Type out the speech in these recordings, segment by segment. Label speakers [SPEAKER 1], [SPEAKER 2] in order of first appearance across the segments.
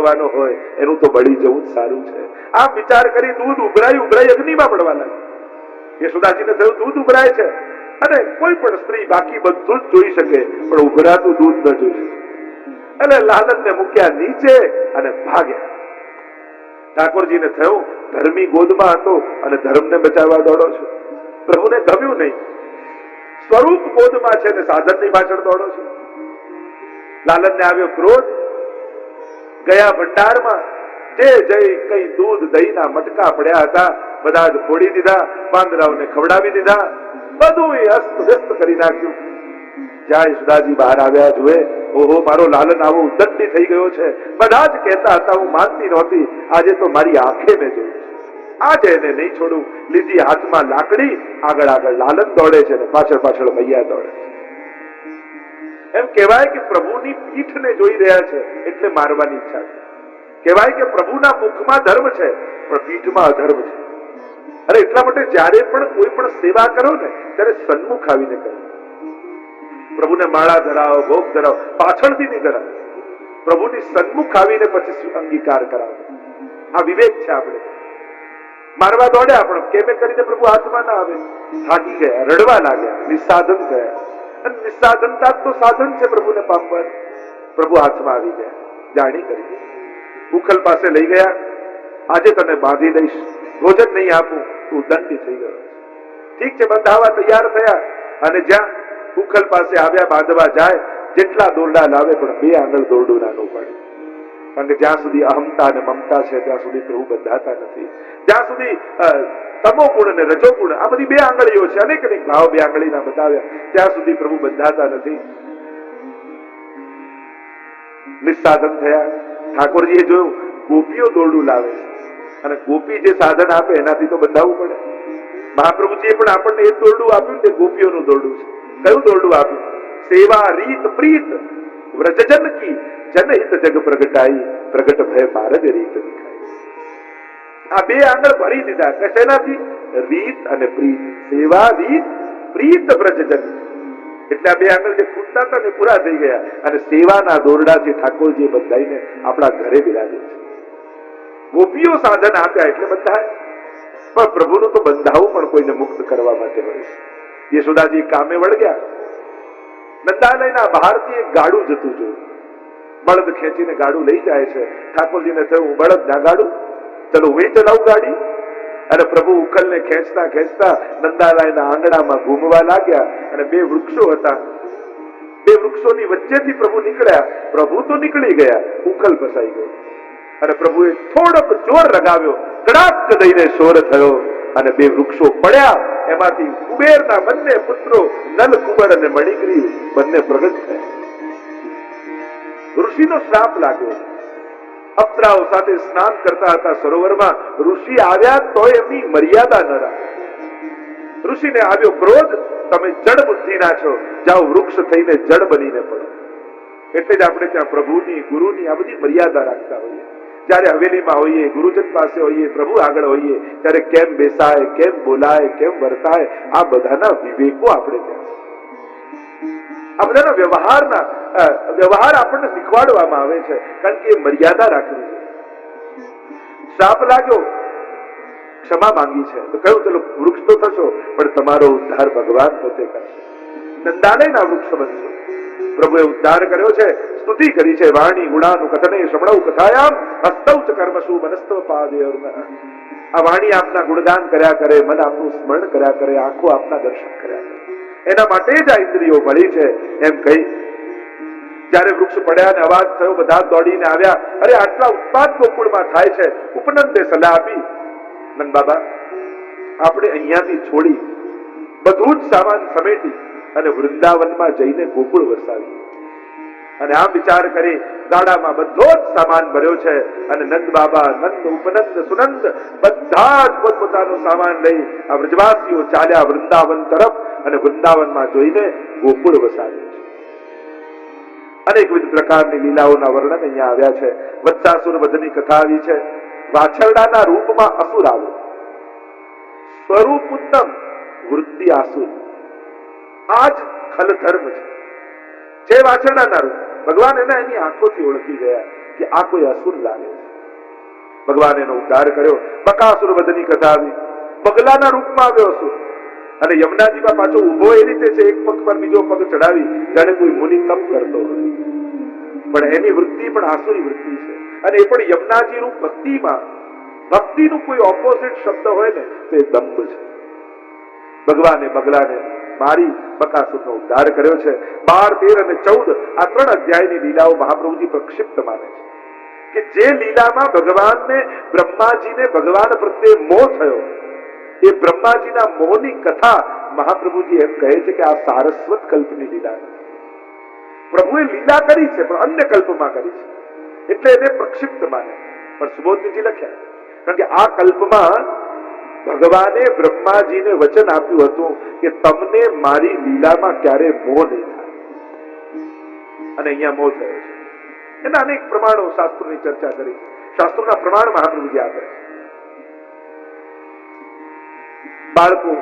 [SPEAKER 1] થવાનો હોય એનું તો બળી જવું જ સારું છે. આમ વિચાર કરી દૂધ ઉભરાઈ અગ્નિમાં પડવા લાગ્યું. યશોદાજીને થયું દૂધ ઉભરાય છે, અને કોઈ પણ સ્ત્રી બાકી બધું જ જોઈ શકે પણ ઉભરાતું દૂધ ન જોઈ શકે. એટલે લાલનને મૂક્યા નીચે અને ભાગ્યા. ઠાકોરજીને થયું ધર્મી ગોદમાં હતો અને ધર્મને બચાવવા દોડો છો. પ્રભુને ગમ્યું નહીં. સ્વરૂપ ગોદમાં છે ને સાધનની પાછળ દોડો છો. લાલનને આવ્યો ક્રોધ. ગયા ભંડારમાં જે જઈ કઈ દૂધ દહીંના મટકા પડ્યા હતા બધા જ ફોડી દીધા, વાંદરાઓને ખવડાવી દીધા, બધું અસ્ત વ્યસ્ત કરી નાખ્યું. જ્યાં યશોદાજી બહાર આવ્યા જુએ, ઓહો મારો લાલન આવો ઉદ્દંડી થઈ ગયો છે. બધા જ કહેતા હતા હું માનતી નહોતી, આજે તો મારી આંખે મેં જોયું. આજે એને નહીં છોડું. લીધી હાથમાં લાકડી, આગળ આગળ લાલન દોડે છે ને પાછળ પાછળ મૈયા દોડે છે. એમ કહેવાય કે પ્રભુની પીઠને જોઈ રહ્યા છે એટલે મારવાની ઈચ્છા છે. કહેવાય કે પ્રભુના મુખમાં ધર્મ છે પણ પીઠમાં અધર્મ છે. અને એટલા માટે જ્યારે પણ કોઈ પણ સેવા કરો ને ત્યારે સન્મુખ આવીને કરો. પ્રભુને માળા ધરાવો, ભોગ ધરાવો, પાછળથી નહીં ધરાવો. પ્રભુની સન્મુખ આવીને પછી અંગીકાર કરાવો. આ વિવેક છે. આપણે મારવા દોડ્યા પણ કેમે કરીને પ્રભુ હાથમાં ના આવે. થાકી ગયા, રડવા લાગ્યા, નિસ્સાધન થયા. અને નિસ્સાધનતા તો સાધન છે પ્રભુને પામવાનું. પ્રભુ હાથમાં આવી ગયા, જાણી કરી. ઉખલ પાસે લઈ ગયા. આજે તને બાંધી દઈશ, ભોજન નહીં આપું, તું દંડી થઈ ગયો. ઠીક છે, બંધાવા તૈયાર થયા. અને જ્યાં ઉખલ પાસે આવ્યા બાંધવા જાય, જેટલા દોરડા લાવે પણ 2 આંગળ દોરડું નાનું પડે. કારણ કે જ્યાં સુધી અહમતા અને મમતા છે ત્યાં સુધી પ્રભુ બંધાતા નથી. જ્યાં સુધી તમો ગુણ અને રજો ગુણ, આ બધી 2 આંગળીઓ છે, અનેક અનેક ભાવ 2 આંગળીના બતાવ્યા, ત્યાં સુધી પ્રભુ બંધાતા નથી. નિસ્સાધન થયા. ઠાકોરજીએ જોયું ગોપીઓ દોરડું લાવે છે, અને ગોપી જે સાધન આપે એનાથી તો બંધાવવું પડે. મહાપ્રભુજીએ પણ આપણને એ દોરડું આપ્યું તે ગોપીઓનું દોરડું છે. કયું દોરડું આપ્યું? સેવા રીત પ્રીત વ્રજજન કી જનહિત જગ પ્રગટાઈ, પ્રગટ ભય માર્ગ રીત દેખાઈ. આ 2 આંગળ ભરી દીધા. કશેનાથી? રીત અને પ્રીત. સેવા રીત પ્રીત વ્રજજન. એટલે આ 2 આંગળ જે ખૂટતા હતા ને પૂરા થઈ ગયા. અને સેવાના દોરડાથી ઠાકોરજીએ બંધાઈને આપણા ઘરે બિરાજે છે. ગોપીઓ સાધન આપ્યા એટલે બંધાય. પણ પ્રભુનું તો બંધાવું પણ કોઈને મુક્ત કરવા માટે હોય છે. યશોદાજી કામે વળગ્યા. નંદાલયના બહારથી એક ગાડું જતું જોયું. બળદ ખેંચીને ગાડું લઈ જાય છે. ઠાકોરજીને થયું બળદ ના ગાડું, ચલો હું ચલાવું ગાડી. અને પ્રભુ ઉખલને ખેંચતા ખેંચતા નંદાલયના આંગણામાં ઘૂમવા લાગ્યા. અને 2 વૃક્ષો હતા. 2 વૃક્ષોની વચ્ચેથી પ્રભુ નીકળ્યા. પ્રભુ તો નીકળી ગયા, ઉખલ ફસાઈ ગયો. અને પ્રભુએ થોડોક જોર લગાવ્યો, કડાક દઈને શોર થયો અને 2 વૃક્ષો પડ્યા. એમાંથી કુબેરના બંને પુત્રો નલ કુંવર અને મણિગ્રીવ બંને પ્રગટ થયા. ઋષિનો શ્રાપ લાગ્યો. અપ્સરાઓ સાથે સ્નાન કરતા હતા સરોવરમાં. ઋષિ આવ્યા તો એમની મર્યાદા ન રાખી. ઋષિને આવ્યો ક્રોધ, તમે જડ બુદ્ધિના છો, જાઓ વૃક્ષ થઈને જડ બનીને પડો. એટલે જ આપણે ત્યાં પ્રભુની, ગુરુની આ બધી મર્યાદા રાખતા હોઈએ. જયારે હવેલીમાં હોઈએ, ગુરુજન પાસે હોઈએ, પ્રભુ આગળ હોઈએ, ત્યારે કેમ બેસાય, કેમ બોલાય, કેમ વર્તાય, આ બધાના વિવેકો આપણે ત્યાં, આ બધાના વ્યવહાર આપણને શીખવાડવામાં આવે છે. કારણ કે એ મર્યાદા રાખવી છે. શ્રાપ લાગ્યો, ક્ષમા માંગી છે તો કહ્યું ચલો વૃક્ષ તો થશો પણ તમારો ઉદ્ધાર ભગવાન પોતે કરશે. નંદાલયના વૃક્ષ બનશો. પ્રભુએ ઉદ્ધાર કર્યો છે, સ્તુતિ કરી છે. વાણી ગુણાનું કથને શ્રવણૌ કથાયામ હસ્તૌ ચ કર્મસુ મનસ્તવ પાદયોર્ન. આ વાણી આપના ગુણગાન કર્યા કરે, મન આપનું સ્મરણ કર્યા કરે, આંખો આપના દર્શન કર્યા કરે. એના માટે જ આ ઇન્દ્રિયો મળી છે. એમ કહી જયારે વૃક્ષ પડ્યા ને અવાજ થયો, બધા દોડીને આવ્યા. અરે આટલા ઉત્પાદ ગોકુળમાં થાય છે. ઉપનંદે સલાહ આપી, નંદ બાબા આપણે અહીંયાથી છોડી બધું જ સામાન સમેટી અને વૃંદાવનમાં જઈને ગોકુળ વસાવી. અને આ વિચાર કરી ગાડામાં બધો જ સામાન ભર્યો છે. અને નંદ બાબા, નંદ, ઉપનંદ, સુનંદ બધા જ પોતપોતાનો સામાન લઈ આ વ્રજવાસીઓ ચાલ્યા વૃંદાવન તરફ. અને વૃંદાવનમાં જોઈને ગોકુળ વસાવ્યું છે. અનેકવિધ પ્રકારની લીલાઓના વર્ણન અહીંયા આવ્યા છે. વત્સાસુર વધની કથા આવી છે. વાછરડાના રૂપમાં અસુર આવ્યો. સ્વરૂપ ઉત્તમ, વૃત્તિ આસુર. આ જ ખલ ધર્મ છે. વાછરડાના રૂપ ભગવાન એના એની આંખોથી ઓળખી ગયા કે આ કોઈ અસુર લાગે છે. ભગવાન એનો ઉદ્ધાર કર્યો. બકાસુર વધની કથા આવી. બગલાના રૂપમાં આવ્યો અસુર અને યમુનાજીમાં પાછો ઉભો એ રીતે છે, એક પગ પર બીજો પગ ચડાવી જાણે કોઈ મુનિ તપ કરતો હોય. પણ એની વૃત્તિ પણ આસુરી વૃત્તિ છે અને એ પણ યમુનાજી રૂપ ભક્તિમાં. ભક્તિનું કોઈ ઓપોઝિટ શબ્દ હોય ને તો એ દંભ છે. ભગવાને બગલાને મારી બકાસુરનો ઉદ્ધાર કર્યો છે. 12, 13 અને 14 આ 3 અધ્યાયની લીલાઓ મહાપ્રભુજી પ્રક્ષિપ્ત માને છે કે જે લીલામાં ભગવાનને બ્રહ્માજીને ભગવાન પ્રત્યે મોહ થયો, એ બ્રહ્માજીના મોહની કથા મહાપ્રભુજી એમ કહે છે કે આ સારસ્વત કલ્પની લીલા નથી. પ્રભુએ લીલા કરી છે પણ અન્ય કલ્પમાં કરી છે, એટલે એને પ્રક્ષિપ્ત માને. પણ સુબોધજી લખ્યા કારણ કે આ કલ્પમાં ભગવાને બ્રહ્માજીને વચન આપ્યું હતું કે તમને મારી લીલામાં ક્યારે મોહ નહીં થાય, અને અહીંયા મોહ થયો છે. એના અનેક પ્રમાણો શાસ્ત્રોની ચર્ચા કરી. શાસ્ત્રોના પ્રમાણ મહાપ્રભુજી આપે છે. બાળકો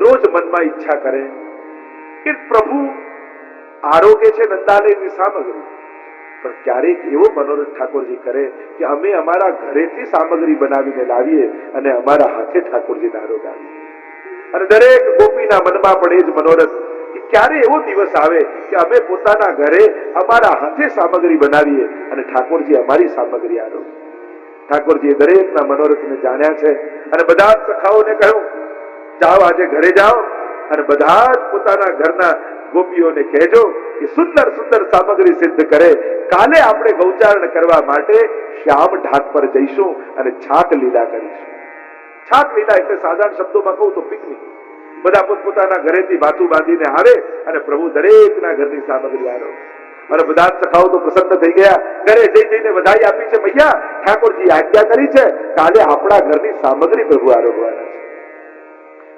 [SPEAKER 1] રોજ મનમાં ઈચ્છા કરે કે પ્રભુ આરોગ્ય છે નંદાલયની સામગ્રી, પણ ક્યારેક એવો મનોરથ ઠાકોરજી કરે કે અમે અમારા ઘરેથી સામગ્રી બનાવીને લાવીએ અને અમારા હાથે ઠાકોરજીને આરોગાવીએ. અને દરેક ગોપીના મનમાં પણ એ જ મનોરથ કે ક્યારે એવો દિવસ આવે કે અમે પોતાના ઘરે અમારા હાથે સામગ્રી બનાવીએ અને ઠાકોરજી અમારી સામગ્રી આરોગે. ઠાકોરજીએ દરેકના મનોરથને જાણ્યા છે અને બધા જ સખાઓને કહ્યું, જાઓ આજે ઘરે જાઓ અને બધા જ પોતાના ઘરના ગોપીઓને કહેજો કે સુંદર સુંદર સામગ્રી સિદ્ધ કરે. કાલે આપણે ગૌચારણ કરવા માટે શ્યામ ઢાક પર જઈશું અને છાક લીલા કરીશું. છાક લીલા એટલે સાધારણ શબ્દોમાં કહું તો પિકનિક. બધા પોતપોતાના ઘરેથી ભાથું બાંધીને આવે અને પ્રભુ દરેકના ઘરની સામગ્રી આરોગે. અને બધા જ સખાઓ તો પ્રસન્ન થઈ ગયા. ઘરે જઈને વધાઈ આપી છે, મૈયા ઠાકોરજી આજ્ઞા કરી છે કાલે આપણા ઘરની સામગ્રી પ્રભુ આરોગવાના છે.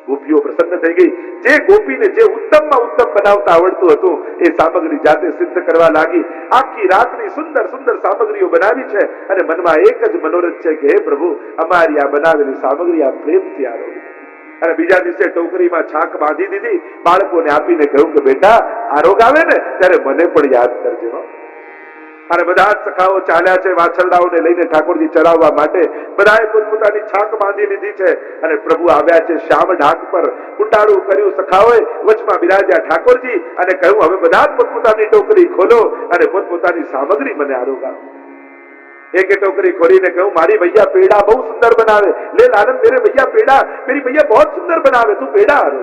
[SPEAKER 1] ગોપીઓ પ્રસન્ન થઈ ગઈ. જે ગોપીને જે ઉત્તમમાં ઉત્તમ બનાવતા આવડતું હતું એ સામગ્રી જાતે સિદ્ધ કરવા લાગી. આખી રાતની સુંદર સુંદર સામગ્રીઓ બનાવી છે અને મનમાં એક જ મનોરથ છે કે હે પ્રભુ અમારી આ બનાવેલી સામગ્રી આ પ્રેમથી આરોગી. અને બીજા દિવસે ટોકરીમાં છાક બાંધી દીધી, બાળકોને આપીને કહ્યું કે બેટા આરોગ આવે ને ત્યારે મને પણ યાદ કરજો. અને બધા જ સખાઓ ચાલ્યા છે વાછરડાઓને લઈને ઠાકોરજી ચરાવવા માટે. બધાએ પોતપોતાની છાક બાંધી લીધી છે અને પ્રભુ આવ્યા છે શ્યામ ઢાક પર. કુંડાળું કર્યું સખાઓએ, વચમાં બિરાજ્યા ઠાકોરજી અને કહ્યું હવે બધા જ પોતપોતાની ટોકરી ખોલો અને પોતપોતાની સામગ્રી મને આરોગાવો. एक टोकरी खोली ने कहूं मारी भैया पेड़ा बहुत सुंदर बनावे, ले लालन मेरे भैया पेड़ा, मेरी भैया बहुत सुंदर बनावे, तू पेड़ा आरो.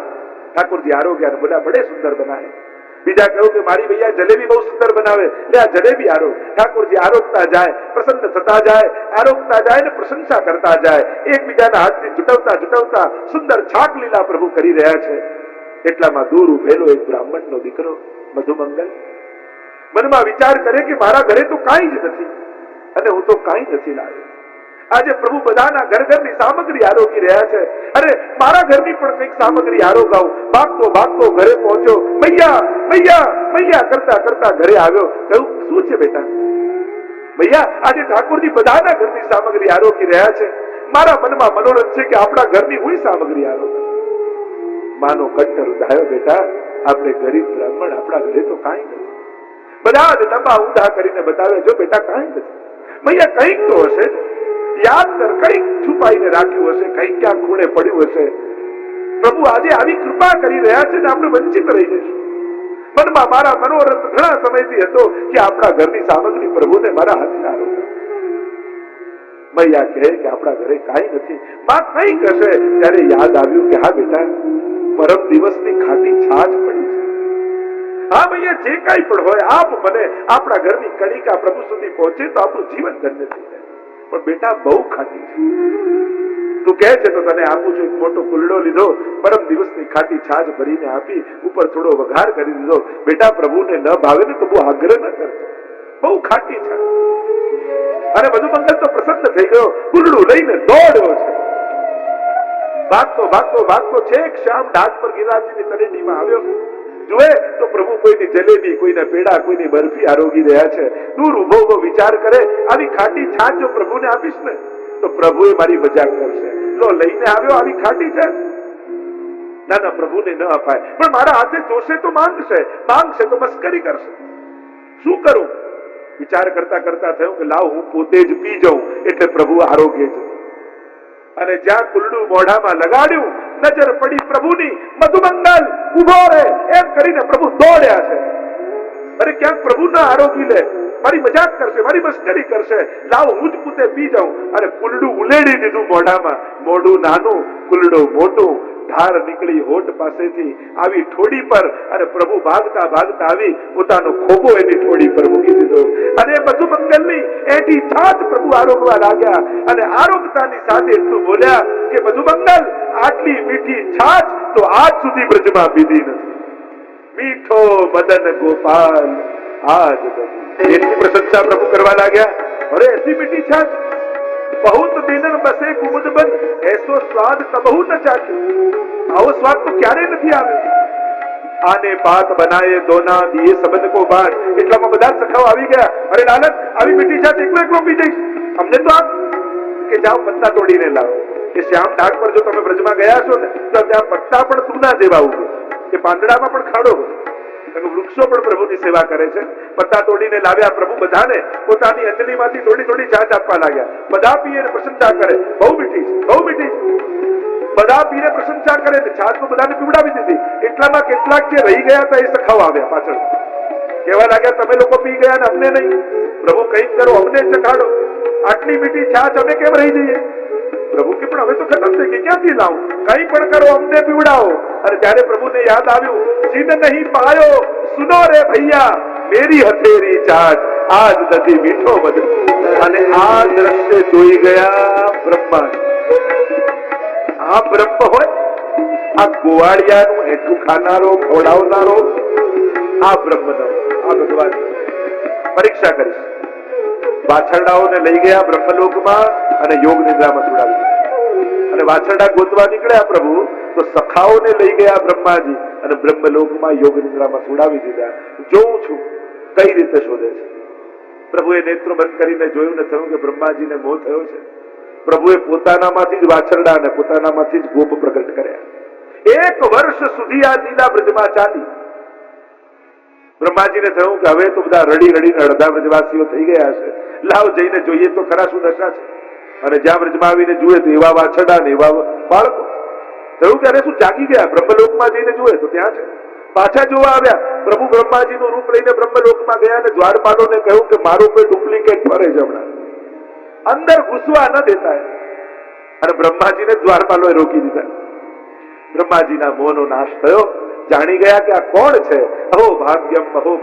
[SPEAKER 1] ठाकुर जी आरोग्य बोला बड़े सुंदर बनाए. बीजा कहूं कि मारी भैया जलेबी बहुत सुंदर बनावे, ले आ जलेबी आरो. ठाकुर जी आरोगता जाए, प्रसन्न थता जाए, आरोगता जाए ने प्रशंसा करता जाए. एक बीजाना हाथથી જુટવતા જુટવતા સુંદર છાક લીલા પ્રભુ કરી રહ્યા છે. એટલામાં દૂર ઉભેલો એક બ્રાહ્મણનો દીકરો મધુમંગલ મનમાં વિચાર કરે કે મારા ઘરે તો કાંઈ જ નથી અને હું તો કાંઈ નથી લાવ્યો. આજે પ્રભુ બધાના ઘર ઘરની સામગ્રી આરોગી રહ્યા છે. અરે મારા ઘરની પણ કંઈક સામગ્રી આરોગાવું. ભાગતો ભાગતો ઘરે પહોંચ્યો. મૈયા મૈયા મૈયા કરતા કરતા ઘરે આવ્યો. કહ્યું શું છે બેટા? મૈયા આજે ઠાકોરજી બધાના ઘરની સામગ્રી આરોગી રહ્યા છે. મારા મનમાં મનોરથ છે કે આપણા ઘરની હું સામગ્રી આરોગું. માનો કંઠ રૂધાયો, બેટા આપણે ગરીબ બ્રાહ્મણ, આપણા ઘરે તો કાંઈ નથી. બધા જ ડબ્બા ઊંધા કરીને બતાવે, જો બેટા કાંઈ નથી. મૈયા કંઈક તો હશે, યાદ કર, કંઈક છુપાઈને રાખ્યું હશે, કંઈક ક્યાં ખૂણે પડ્યું હશે. પ્રભુ આજે આવી કૃપા કરી રહ્યા છે ને આપણે વંચિત રહી જઈશું. મનમાં મારા મનોરથ ઘણા સમયથી હતો કે આપણા ઘરની સામગ્રી પ્રભુને મારા હાથે આરોગ્ય. મૈયા કહે કે આપણા ઘરે કાંઈ નથી. માં કંઈક હશે. ત્યારે યાદ આવ્યું કે હા બેટા પરમ દિવસની ખાટી છાશ પડી છે. હા ભૈયા જે કાંઈ પણ હોય આપ મને આપણા ઘરની કણિકા પ્રભુ સુધી પહોંચે તો આપણું જીવન ધન્ય થઈ જાય. પણ બેટા બહુ ખાટી છે. તું કહે છે તો તને આપું છું. એક મોટો કુલડો લીધો, પરમ દિવસની ખાટી છાશ ભરીને આપી, ઉપર થોડો વઘાર કરી દીધો. બેટા પ્રભુને ન ભાવે ને તો બહુ આગ્રહ ન કરતો, બહુ ખાટી છે. અને મધુમંગલ તો પ્રસન્ન થઈ ગયો, કુલડું લઈને દોડ્યો છે. ભાગતો ભાગતો ભાગતો છેક શ્યામ ઢાક પર ગિરિરાજજીની તળેટીમાં આવ્યો. જોએ તો પ્રભુ કોઈની જલેબી, કોઈના પેડા, કોઈની બરફી આરોગી રહ્યા છે. દૂર ઉભો ઉભો વિચાર કરે, આવી ખાટી છાશ જો પ્રભુને આપીશ ને તો પ્રભુએ મારી મજાક કરશે. લો લઈને આવ્યો, આવી ખાટી છે. ના ના પ્રભુને ન અપાય. પણ મારા હાથે જોશે તો માંગશે, માંગશે તો મસ્કરી કરશે. શું કરું? વિચાર કરતા કરતા થયું કે લાવ હું પોતે જ પી જાઉં એટલે પ્રભુ આરોગ્ય જ. અને જ્યાં કુલડું મોઢામાં લગાડ્યું, નજર પડી પ્રભુની, મધુમંગલ ઉભો રહે એમ કરીને પ્રભુ દોડ્યા છે. અરે ક્યાંક પ્રભુના આરોગી લે, મારી મજાક કરશે, મારી મસ્કરી કરશે, લાવ હું જ પોતે પી જાઉં. અને કુલડું ઉલેડી દીધું મોઢામાં. મોઢું નાનું, કુલડું મોટું, ધાર નીકળી હોઠ પાસેથી, આવી ઠોડી પર. અને પ્રભુ ભાગતા ભાગતા આવી પોતાનો ખોબો એની ઠોડી પર મૂકી દીધો. અને મધુમંગલની એથી છાત પ્રભુ આરોગવા લાગ્યા. અને આરોગતાની સાથે એટલું બોલ્યા કે મધુમંગલ, આટલી મીઠી છાછ તો આજ સુધી બ્રજમાં પીધી નથી. મીઠો મદન ગોપાલ આજ એટલી પ્રશંસા પ્રભુ કરવા લાગ્યા. અરે ऐसी मीठी छाछ बहुत दिनन बसे कुमुद बन, ऐसो स्वाद कबहू न चाखे. આવો સ્વાદ તો ક્યારે નથી આવ્યો. આને પાત બનાએ દોના દિયે સબન કો બાટ. એટલામાં બધા સખાઓ આવી ગયા. અરે લાલન, આવી મીઠી છાछ એકલો એકલો પી જઈશ, અમને તો આપ કે જાઓ પત્તા તોડીને લાવો. કે શ્યામ ઢાક પર જો તમે બ્રજમાં ગયા છો ને તો ત્યાં પત્તા પણ તુના જેવા ઉગે, કે પાંદડામાં પણ ખાડો હોય. વૃક્ષો પણ પ્રભુની સેવા કરે છે. પત્તા તોડીને લાવ્યા. પ્રભુ બધાને પોતાની અંજલીમાંથી થોડી થોડી છાછ આપવા લાગ્યા. બધા પીએ પ્રશંસા કરે, બહુ મીઠી છે, બહુ મીઠી છે. બધા પીને પ્રશંસા કરે, છાછ તો બધાને પીવડાવી દીધી. એટલામાં કેટલાક જે રહી ગયા હતા એ સખાવ આવ્યા પાછળ, કહેવા લાગ્યા તમે લોકો પી ગયા ને અમને નહીં. પ્રભુ કંઈક કરો, અમને ચખાડો. આટલી મીઠી છાછ અમે કેમ રહી જઈએ? પ્રભુ કે પણ હવે તો ખતમ થઈ ગઈ, ક્યાંથી લાવું? કઈ પણ કરો, અમને પીવડાવો. અને ત્યારે પ્રભુને યાદ આવ્યું, જીન નહીં પાયો સુનો રે ભૈયા, મેરી હથેરી છાછ આજ નથી મીઠો બદલ. અને આ દ્રશ્ય જોઈ ગયા બ્રહ્મા. આ બ્રહ્મ હોય, આ ગોવાળિયાનું હેઠું ખાનારો, ખવડાવનારો આ બ્રહ્મનો, આ ભગવાન. પરીક્ષા કરીશ. વાછરડાઓને લઈ ગયા બ્રહ્મલોકમાં અને યોગ નિદ્રામાં સુડાવી. અને વાછરડા ગોતવા નીકળ્યા પ્રભુ તો સખાઓને લઈ ગયા બ્રહ્માજી અને બ્રહ્મલોકમાં યોગ નિદ્રામાં સુડાવી દીધા. જોઉં છું કઈ રીતે શોધે છે. પ્રભુએ નેત્ર બંધ કરીને જોયું ને થયું કે બ્રહ્માજીને મોહ થયો છે. પ્રભુએ પોતાનામાંથી જ વાછરડા અને પોતાનામાંથી જ ગોપ પ્રગટ કર્યા. 1 વર્ષ સુધી આ લીલા બ્રજમાં ચાલી. બ્રહ્માજીને થયું કે હવે તો બધા રડી રડીને અડધા બ્રજવાસીઓ થઈ ગયા છે, લાવ જઈને જોઈએ તો ખરા શું દશા છે. અને જ્યાં બ્રજમાં આવીને જુએ તો એવા વાછરડા ને એવા બાળકો. થયું ત્યારે શું જાગી ગયા. બ્રહ્મલોકમાં જઈને જુએ તો ત્યાં છે. પાછા જોવા આવ્યા. પ્રભુ બ્રહ્માજીનું રૂપ લઈને બ્રહ્મલોકમાં ગયા અને દ્વારપાલોને કહ્યું કે મારું કોઈ ડુપ્લિકેટ ફરે છે હમણાં, અંદર ઘૂસવા ન દેતા. અને બ્રહ્માજીને દ્વારપાલોએ રોકી દીધા. બ્રહ્માજીના મોહનો નાશ થયો. જાણી ગયા કે આ કોણ છે. અહો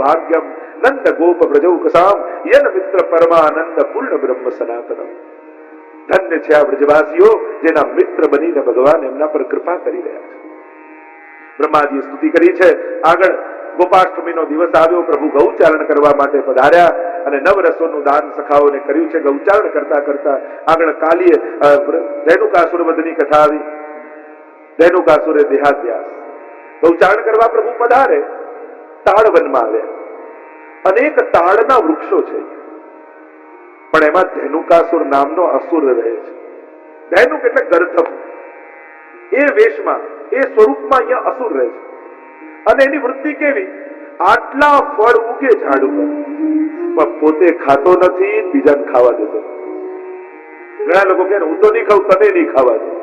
[SPEAKER 1] ભાગ્યમ નંદ ગોપ બ્રજૌ કસામ યન મિત્ર પરમાનંદ પૂર્ણ બ્રહ્મ સનાતનમ. ધન્ય છે આ બ્રજવાસીઓ જેના મિત્ર બનીને ભગવાન એમના પર કૃપા કરી રહ્યા છે. બ્રહ્માજીએ સ્તુતિ કરી છે. આગળ ગોપાષ્ટમીનો દિવસ આવ્યો. પ્રભુ ગૌચારણ કરવા માટે પધાર્યા અને નવરસોનું દાન સખાઓને કર્યું છે. ગૌચારણ કરતા કરતા આગળ કાલીએ ધેનુકાસુર વધની કથા આવી. ધેનુકાસુરે દેહાદ્યાસ. ગૌચારણ કરવા પ્રભુ પધારે. તાળ વનમાં આવ્યા. અનેક તાળના વૃક્ષો છે, પણ એમાં ધેનુકાસુર નામનો અસુર રહે છે. ધેનુક એટલે ગર્ધપ. એ વેશમાં, એ સ્વરૂપમાં અહીંયા અસુર રહે છે. અને એની વૃત્તિ કેવી? આટલા ફળ ઉગે ઝાડ ઉપર, પણ પોતે ખાતો નથી, બીજાને ખાવા દેતો. ઘણા લોકો કહે હું તો નહીં ખાઉં, તને નહીં ખાવા દે.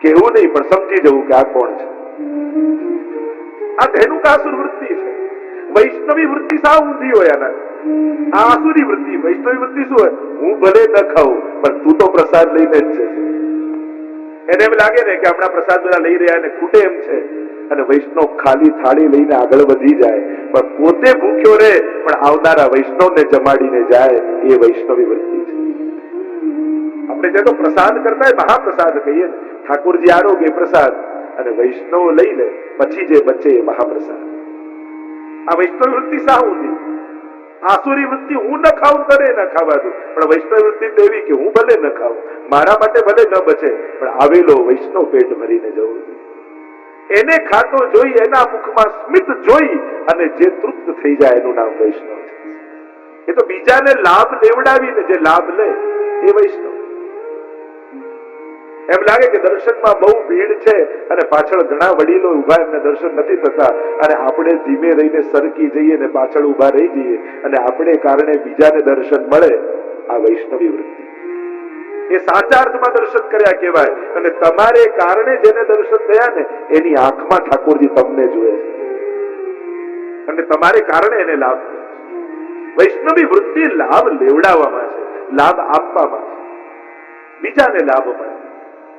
[SPEAKER 1] કેવું નહીં, પણ સમજી જવું કે આ કોણ છે. આ ધેનુકાસુર વૃત્તિ છે. વૈષ્ણવી વૃત્તિ સાવ ઊંધી હોય. આના આ આસુરી વૃત્તિ. વૈષ્ણવી વૃત્તિ શું હોય? હું ભલે ન ખાઉં પણ તું તો પ્રસાદ લઈને જ છે. એને એમ લાગે ને કે હમણાં પ્રસાદ બધા લઈ રહ્યા ને ખૂટે એમ છે. અને વૈષ્ણવ ખાલી થાળી લઈને આગળ વધી જાય, પણ પોતે ભૂખ્યો રહે પણ આવનારા વૈષ્ણવને જમાડીને જાય. એ વૈષ્ણવી વૃત્તિ છે. આપણે જે તો પ્રસાદ કરતા હોય મહાપ્રસાદ કહીએ ને, ઠાકોરજી આરોગ્ય પ્રસાદ અને વૈષ્ણવ લઈ લે પછી જે બચે એ મહાપ્રસાદ. આ વૈષ્ણવ વૃત્તિ સાવ ઊંધી. આસુરી વૃત્તિ હું ન ખાઉં તને ન ખાવા દઉં, પણ વૈષ્ણવ વૃત્તિ તો એવી કે હું ભલે ન ખાઉં, મારા માટે ભલે ન બચે, પણ આવેલો વૈષ્ણવ પેટ ભરીને જવું જોઈએ. એને ખાતો જોઈ, એના મુખમાં સ્મિત જોઈ અને જે તૃપ્ત થઈ જાય એનું નામ વૈષ્ણવ છે. એ તો બીજાને લાભ લેવડાવીને જે લાભ લે એ વૈષ્ણવ. એમ લાગે કે દર્શનમાં બહુ ભીડ છે અને પાછળ ઘણા વડીલો ઉભા, એમને દર્શન નથી થતા અને આપણે ધીમે રહીને સરકી જઈએ ને પાછળ ઉભા રહી જઈએ અને આપણે કારણે બીજાને દર્શન મળે. આ વૈષ્ણવી વૃત્તિ, એ સાચા અર્થમાં દર્શન કર્યા કહેવાય. અને તમારે કારણે જેને દર્શન થયા ને એની આંખમાં ઠાકોરજી તમને જુએ છે અને તમારે કારણે એને લાભ થયો. વૈષ્ણવી વૃત્તિ લાભ લેવડાવવામાં છે, લાભ આપવામાં છે, બીજાને લાભ મળે.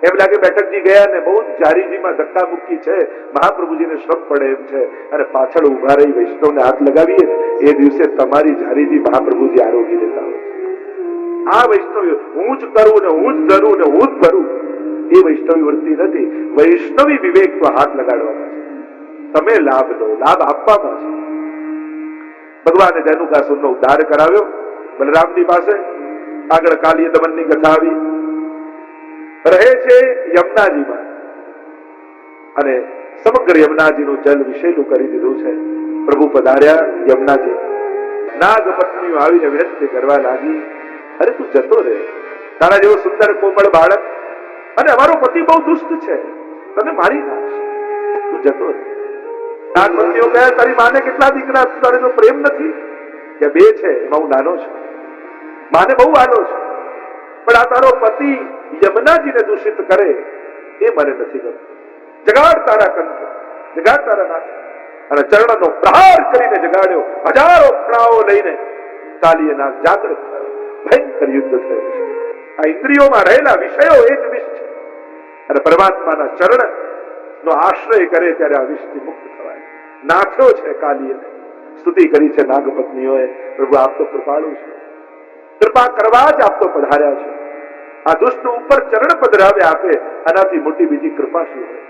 [SPEAKER 1] એમ લાગે બેઠકજી ગયા ને બહુ જારીજીમાં ધક્કા મુક્કી છે, મહાપ્રભુજીને શ્રમ પડે એમ છે અને પાછળ ઉભા રહી વૈષ્ણવને હાથ લગાવીએ એ દિવસે તમારી જારીજી મહાપ્રભુજી આરોગી દેતા હોય. આ વૈષ્ણવી હું જ કરું ને હું જ ધરું ને હું જ ભરું, એ વૈષ્ણવી વૃત્તિ નથી. વૈષ્ણવી વિવેક તો હાથ લગાડવામાં છે, તમે લાભ લો, લાભ આપવામાં છે. ભગવાને ધેનુકાસુરનો ઉદ્ધાર કરાવ્યો બલરામજી પાસે. આગળ કાલીય દમનની કથા આવી. રહે છે યમુનાજીમાં અને સમગ્ર યમુનાજીનું જલ વિષેલું કરી દીધું છે. પ્રભુ પધાર્યા યમુનાજી. નાગ પત્નીઓ આવીને વિનંતી કરવા લાગી, અરે તું જતો રહે, તારા જેવો સુંદર કોમળ બાળક અને અમારો પતિ બહુ દુષ્ટ છે, તને મારી નાખશે, તું જતો રહે. નાગ પત્નીઓ કહે, તારી માને કેટલા દીકરા, તારે તો પ્રેમ નથી કે? બે છે, એમાં હું નાનો છું, માને બહુ આલો છે, પણ આ તારો પતિ યમુનાજીને દૂષિત કરે એ મને નથી ગમતું. જગાડ તારા કંઠ, જગાડ તારા નાથ. અને ચરણનો પ્રહાર કરીને જગાડ્યો. હજારો ફણાઓ લઈને કાલીય નાગ જાગૃત થયો. ભયંકર યુદ્ધ થયું છે. આ ઇન્દ્રિયોમાં રહેલા વિષયો એ જ વિષ છે અને પરમાત્માના ચરણ નો આશ્રય કરે ત્યારે આ વિષથી મુક્ત થવાય. નાથ્યો છે કાલીયને, સ્તુતિ કરી છે નાગપત્નીઓએ. પ્રભુ આપ તો કૃપાળુ છો, કૃપા કરવા જ આપ તો પધાર્યા છો. આ દુષ્ટ ઉપર ચરણ પધરાવે આપે, આનાથી મોટી બીજી કૃપા શું હોય?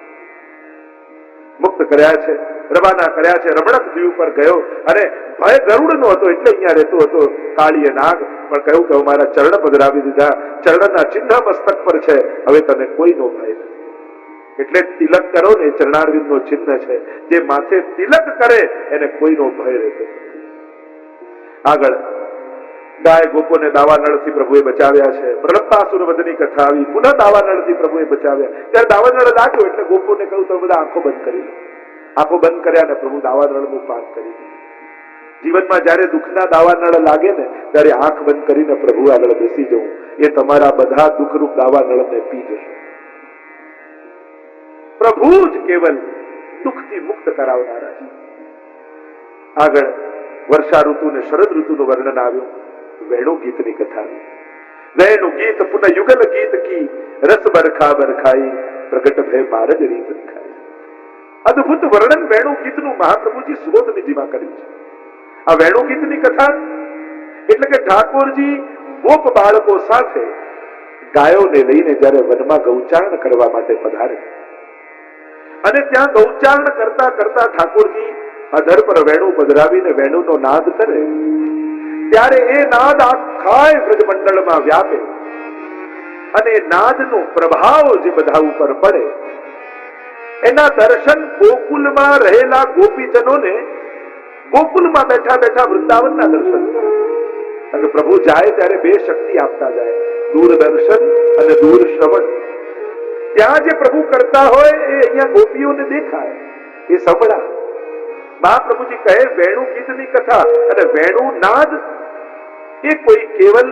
[SPEAKER 1] મુક્ત કર્યા છે, રવાના કર્યા છે. રમણક દ્વીપ પર ગયો અને ભય ગરુડ નો હતો એટલે અહીંયા રહેતો હતો કાળીય નાગ, પણ કહ્યું કે મારા ચરણ પધરાવી દીધા, ચરણના ચિહ્ન મસ્તક પર છે, હવે તને કોઈનો ભય નથી. એટલે તિલક કરો ને, ચરણારવિંદ નો ચિહ્ન છે, જે માથે તિલક કરે એને કોઈનો ભય રહેતો. આગળ ગાય ગોપોને દાવાનળથી પ્રભુએ બચાવ્યા છે. પ્રલંબાસુર વધની કથા આવી, પુનઃ દાવાનળથી પ્રભુએ બચાવ્યા. ત્યારે દાવાનળ લાગ્યો એટલે ગોપોને કહ્યું તમે બધા આંખો બંધ કરી લો. આંખો બંધ કર્યા ને પ્રભુ દાવાનળનું પાન કરી દીધું. જીવનમાં જયારે દુઃખના દાવાનળ લાગે ને ત્યારે આંખ બંધ કરીને પ્રભુ આગળ બેસી જવું, એ તમારા બધા દુઃખરૂપ દાવાનળને પી જશે. પ્રભુ જ કેવલ દુઃખથી મુક્ત કરાવનારા છે. આગળ વર્ષા ઋતુ ને શરદ ઋતુનું વર્ણન આવ્યું. વેણુ ગીતની કથા. વેણુ ગીત પુનઃ યુગલ ગીત કી રસ બરખા બરખાઈ પ્રગટ ભય માર્ગ રીત દિખાઈ. અદ્ભુત વર્ણન વેણુ ગીતનું મહાપ્રભુજી સુબોધનીજીમાં કર્યું છે. આ વેણુ ગીતની કથા એટલે કે ઠાકોરજી ગોપ બાળકો સાથે ગાયોને લઈને જયારે વનમાં ગૌચારણ કરવા માટે પધારે અને ત્યાં ગૌચારણ કરતા કરતા ઠાકોરજી અધર પર વેણુ પધરાવીને વેણુનો નાદ કરે ત્યારે એ નાદ આખા વ્રજમંડળમાં વ્યાપે અને નાદનો પ્રભાવ જે બધા ઉપર પડે એના દર્શન ગોકુલમાં રહેલા ગોપીજનોને ગોકુલમાં બેઠા બેઠા વૃંદાવનના દર્શન થાય. અને પ્રભુ જાય ત્યારે બે શક્તિ આપતા જાય, દૂરદર્શન અને દૂર શ્રવણ. ત્યાં જે પ્રભુ કરતા હોય એ અહીંયા ગોપીઓને દેખાય, એ સંભળાય. મહાપ્રભુજી કહે વેણુ ગીતની કથા અને વેણુ નાદ એ કોઈ કેવલ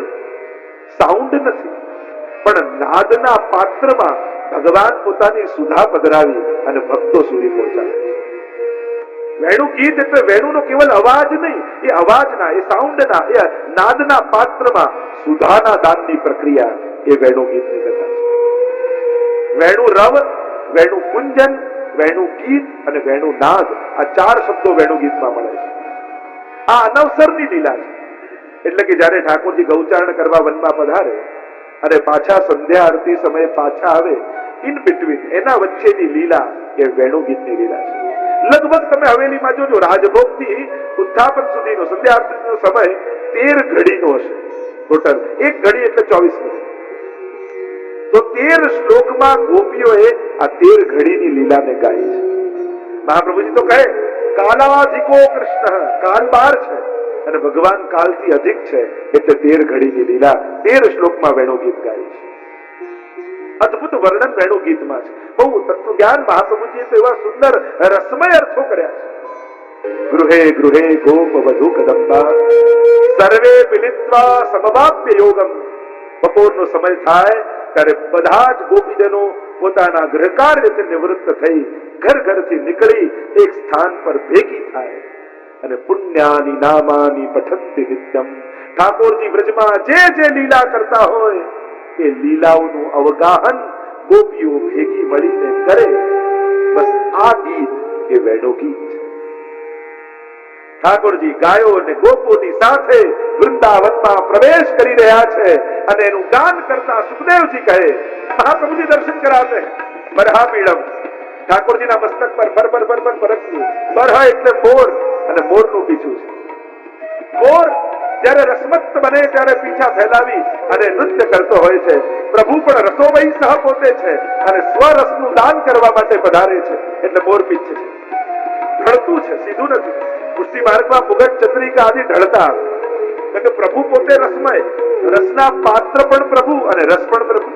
[SPEAKER 1] સાઉન્ડ નથી, પણ નાદના પાત્રમાં ભગવાન પોતાની સુધા પધરાવી અને ભક્તો સુધી પહોંચાડે છે. વેણુ ગીત એટલે વેણુનો કેવલ અવાજ નહીં, એ અવાજના, એ સાઉન્ડના, એ નાદના પાત્રમાં સુધાના દાનની પ્રક્રિયા એ વેણુ ગીતની કથા છે. વેણુ રવ, વેણુ કુંજન, વેણુ ગીત અને વેણુ નાદ, આ ચાર શબ્દો વેણુ ગીતમાં મળે છે. આ અનવસરની લીલા છે. એટલે કે જયારે ઠાકોરજી ગૌચારણ કરવા વનમાં પધારે અને પાછા સંધ્યા આરતી સમયે પાછા આવે, ઇન બિટવીન એના વચ્ચેની લીલા એ વેણુ ગીતની લીલા છે. લગભગ તમે હવેલીમાં જોજો, રાજભોગ થી ઉત્થાપન સુધીનો સંધ્યા આરતીનો સમય 13 ઘડીનો હશે ટોટલ. એક ઘડી એટલે 24 મિનિટ. તો 13 શ્લોકમાં ગોપીઓએ આ 13 ઘડીની લીલાને ગાઈ છે. મહાપ્રભુજી તો કહે કાલાધિકો કૃષ્ણ, કાલ 12 છે અને ભગવાન કાલથી અધિક છે, એટલે 13 ઘડીની લીલા 13 શ્લોકમાં વેણુ ગીત ગાય છે. અદ્ભુત વર્ણન વેણુ ગીતમાં છે. બહુ તત્વજ્ઞાન મહાપ્રભુજીએ તો એવા સુંદર રસમય અર્થો કર્યા છે. ગૃહે ગૃહે ગોપ વધુ કદંબા સર્વે મિલિત્વા સમવાપ્ય યોગમ. બપોરનો સમય થાય ત્યારે બધા જ ગોપીજનો પોતાના ગૃહ કાર્યથી નિવૃત્ત થઈ ઘર ઘરથી નીકળી એક સ્થાન પર ભેગી થાય અને પુણ્યાની નામાની પઠંતિ નિત્યમ. ઠાકોરજી વ્રજમાં જે જે લીલા કરતા હોય એ લીલાઓનું અવગાહન ગોપીઓ ભેગી મળીને કરે. બસ આ ગીત એ વેણુ ગીત છે. ઠાકોરજી ગાયો અને ગોપોની સાથે વૃંદાવનમાં પ્રવેશ કરી રહ્યા છે અને એનું ગાન કરતા સુખદેવજી કહે, મહાપ્રભુજી દર્શન કરાતે બરહાપીડમ. ઠાકોરજીના મસ્તક પર બર બર બર બર ફરકતું. બરહ એટલે મોર અને મોરનું પીછું છે. મોર જ્યારે રસમત્ત બને ત્યારે પીછા ફેલાવી અને નૃત્ય કરતો હોય છે. પ્રભુ પણ રસોમય સહ પોતે છે અને સ્વરસનું દાન કરવા માટે પધારે છે એટલે મોર પીછે છે. ઢળતું છે, સીધું નથી. પુષ્ટિ માર્ગમાં મુગટ ચંદ્રિકા આદિ ઢળતા. કે પ્રભુ પોતે રસમય, રસના પાત્ર પણ પ્રભુ અને રસ પણ પ્રભુ.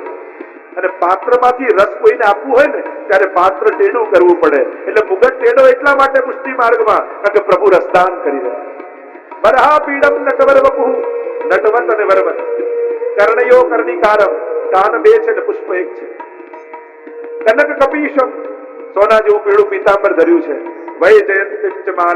[SPEAKER 1] અને પાત્રમાંથી રસ કોઈને આપવું હોય ને ત્યારે પાત્ર ટેઢું કરવું પડે. એટલે મુગટ ટેઢો એટલા માટે પુષ્ટિ માર્ગમાં કારણ કે પ્રભુ રસદાન કરી રહ્યા. બરહા પીડમ નટવર વપુ, નટવત અને વરવત. કર્ણયો કર્ણિકારમ. કાન બે છે ને પુષ્પ એક છે. કનક કપીશમ, સોના જેવું પીળું પીતાંબર ધર્યું છે. વય જયંતી માલા